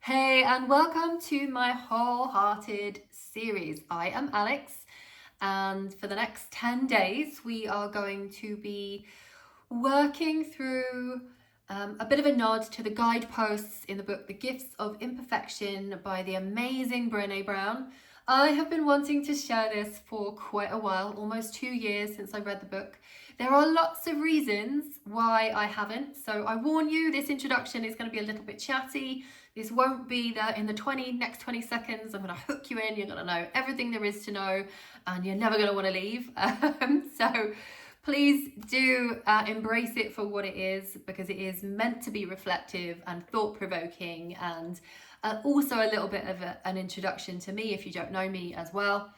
Hey, and welcome to my Wholehearted series. I am Alex, and for the next 10 days, we are going to be working through a bit of a nod to the guideposts in the book, The Gifts of Imperfection by the amazing Brené Brown. I have been wanting to share this for quite a while, almost 2 years since I read the book. There are lots of reasons why I haven't, so I warn you, this introduction is going to be a little bit chatty. This won't be that in the next 20 seconds, I'm going to hook you in, you're going to know everything there is to know, and you're never going to want to leave. So please do embrace it for what it is, because it is meant to be reflective and thought-provoking, and also a little bit of an introduction to me if you don't know me as well.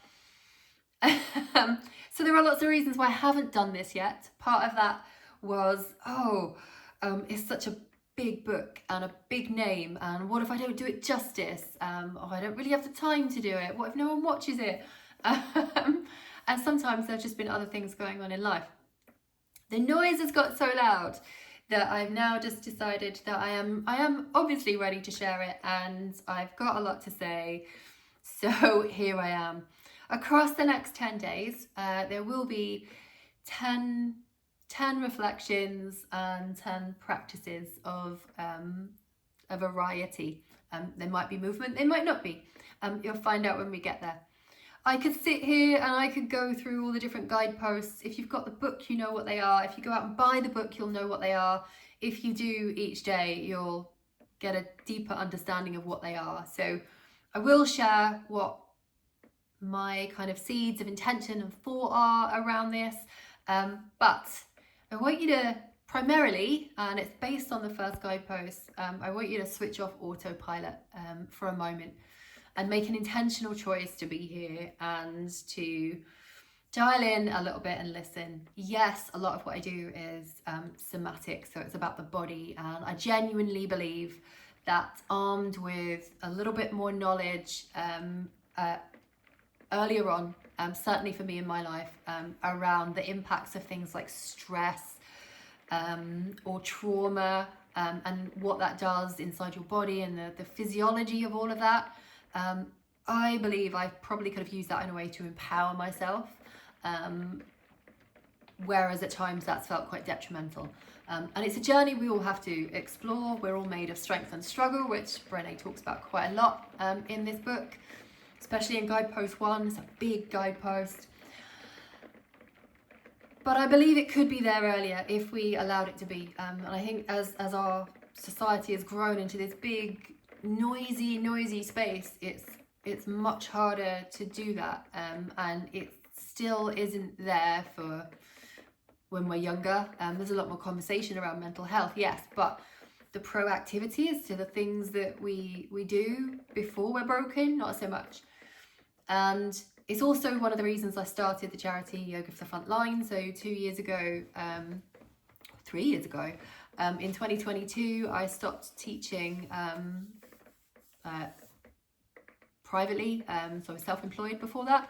So there are lots of reasons why I haven't done this yet. Part of that was, it's such a big book and a big name, and what if I don't do it justice? I don't really have the time to do it. What if no one watches it? And sometimes there's just been other things going on in life. The noise has got so loud that I've now just decided that I am obviously ready to share it, and I've got a lot to say. So here I am. Across the next 10 days, there will be 10 reflections and 10 practices of a variety. There might be movement, they might not be. You'll find out when we get there. I could sit here and I could go through all the different guideposts. If you've got the book, you know what they are. If you go out and buy the book, you'll know what they are. If you do each day, you'll get a deeper understanding of what they are. So I will share what my kind of seeds of intention and thought are around this. But I want you to primarily, and it's based on the first guidepost, I want you to switch off autopilot for a moment and make an intentional choice to be here and to dial in a little bit and listen. Yes, a lot of what I do is somatic, so it's about the body, and I genuinely believe that armed with a little bit more knowledge earlier on, certainly for me in my life, around the impacts of things like stress or trauma, and what that does inside your body, and the physiology of all of that. I believe I probably could have used that in a way to empower myself, whereas at times that's felt quite detrimental. And it's a journey we all have to explore. We're all made of strength and struggle, which Brené talks about quite a lot in this book, especially in guidepost 1. It's a big guidepost. But I believe it could be there earlier if we allowed it to be. And I think as our society has grown into this big, noisy space, it's much harder to do that, and it still isn't there for when we're younger. There's a lot more conversation around mental health, yes, but the proactivity as to the things that we do before we're broken, not so much. And it's also one of the reasons I started the charity Yoga for the Front Line. So 3 years ago, in 2022, I stopped teaching privately, so I was self-employed before that,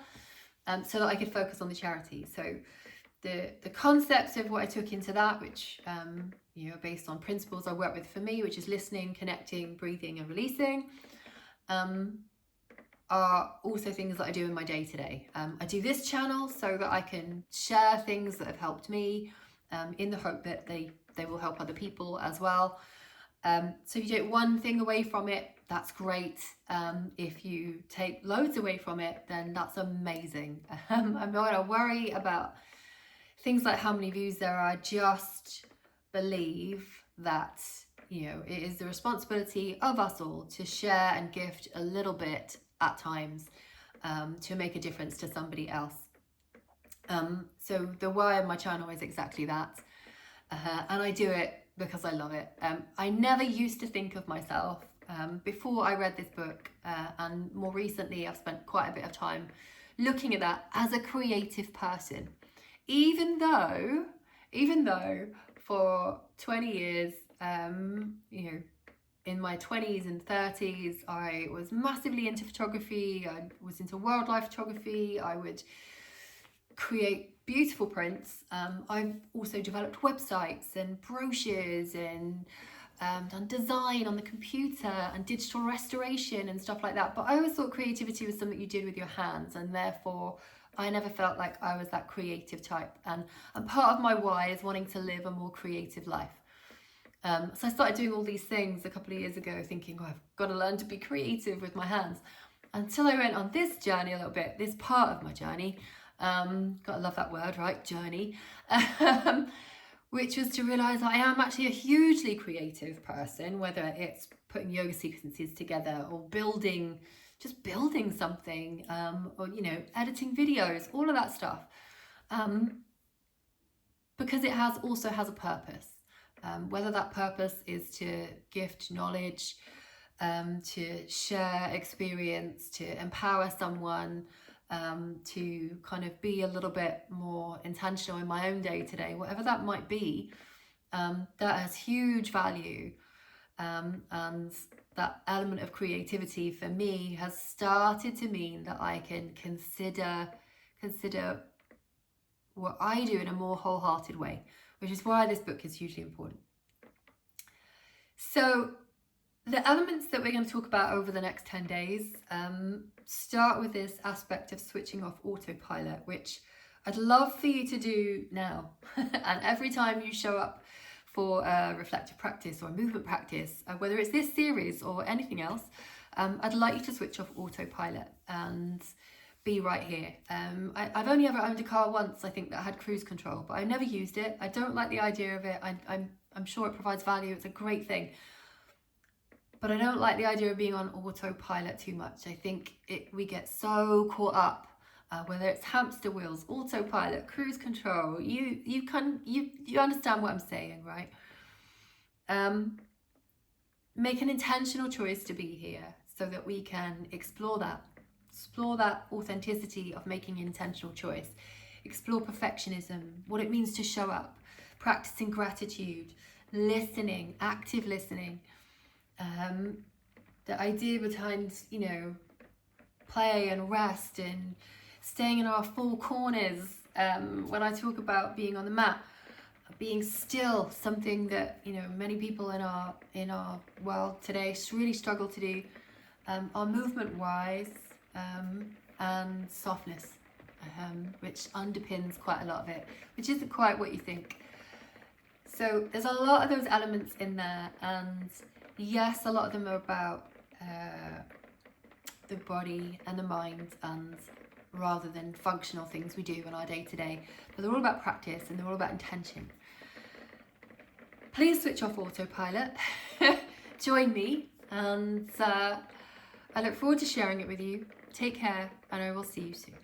so that I could focus on the charity. So the concepts of what I took into that, which are based on principles I work with for me, which is listening, connecting, breathing, and releasing, are also things that I do in my day-to-day. I do this channel so that I can share things that have helped me, in the hope that they will help other people as well. So if you take one thing away from it, that's great. If you take loads away from it, then that's amazing. I'm not going to worry about things like how many views there are. Just believe that, it is the responsibility of us all to share and gift a little bit at times, to make a difference to somebody else. So the why of my channel is exactly that. And I do it because I love it. I never used to think of myself, before I read this book, and more recently I've spent quite a bit of time looking at that as a creative person, even though for 20 years, in my 20s and 30s, I was massively into photography. I was into wildlife photography. I would create beautiful prints. I've also developed websites and brochures and done design on the computer and digital restoration and stuff like that. But I always thought creativity was something you did with your hands, and therefore I never felt like I was that creative type. And part of my why is wanting to live a more creative life. So I started doing all these things a couple of years ago, thinking, oh, I've got to learn to be creative with my hands. Until I went on this journey a little bit, this part of my journey, gotta love that word, right? Journey. Which was to realise I am actually a hugely creative person, whether it's putting yoga sequences together or just building something, or, you know, editing videos, all of that stuff. Because it also has a purpose. Whether that purpose is to gift knowledge, to share experience, to empower someone, to kind of be a little bit more intentional in my own day to day, whatever that might be, that has huge value. And that element of creativity for me has started to mean that I can consider what I do in a more wholehearted way, which is why this book is hugely important. So the elements that we're going to talk about over the next 10 days start with this aspect of switching off autopilot, which I'd love for you to do now. And every time you show up for a reflective practice or a movement practice, whether it's this series or anything else, I'd like you to switch off autopilot and be right here. I've only ever owned a car once, I think, that had cruise control, but I never used it. I don't like the idea of it. I'm sure it provides value. It's a great thing. But I don't like the idea of being on autopilot too much. I think we get so caught up, whether it's hamster wheels, autopilot, cruise control. You understand what I'm saying, right? Make an intentional choice to be here so that we can explore that authenticity of making an intentional choice. Explore perfectionism, what it means to show up, practicing gratitude, listening, active listening. The idea behind, you know, play and rest and staying in our four corners. When I talk about being on the mat, being still, something that, you know, many people in our world today really struggle to do, are movement wise, and softness, which underpins quite a lot of it, which isn't quite what you think. So there's a lot of those elements in there, and yes, a lot of them are about the body and the mind, and rather than functional things we do in our day-to-day, but they're all about practice and they're all about intention. Please switch off autopilot. Join me, and I look forward to sharing it with you. Take care, and I will see you soon.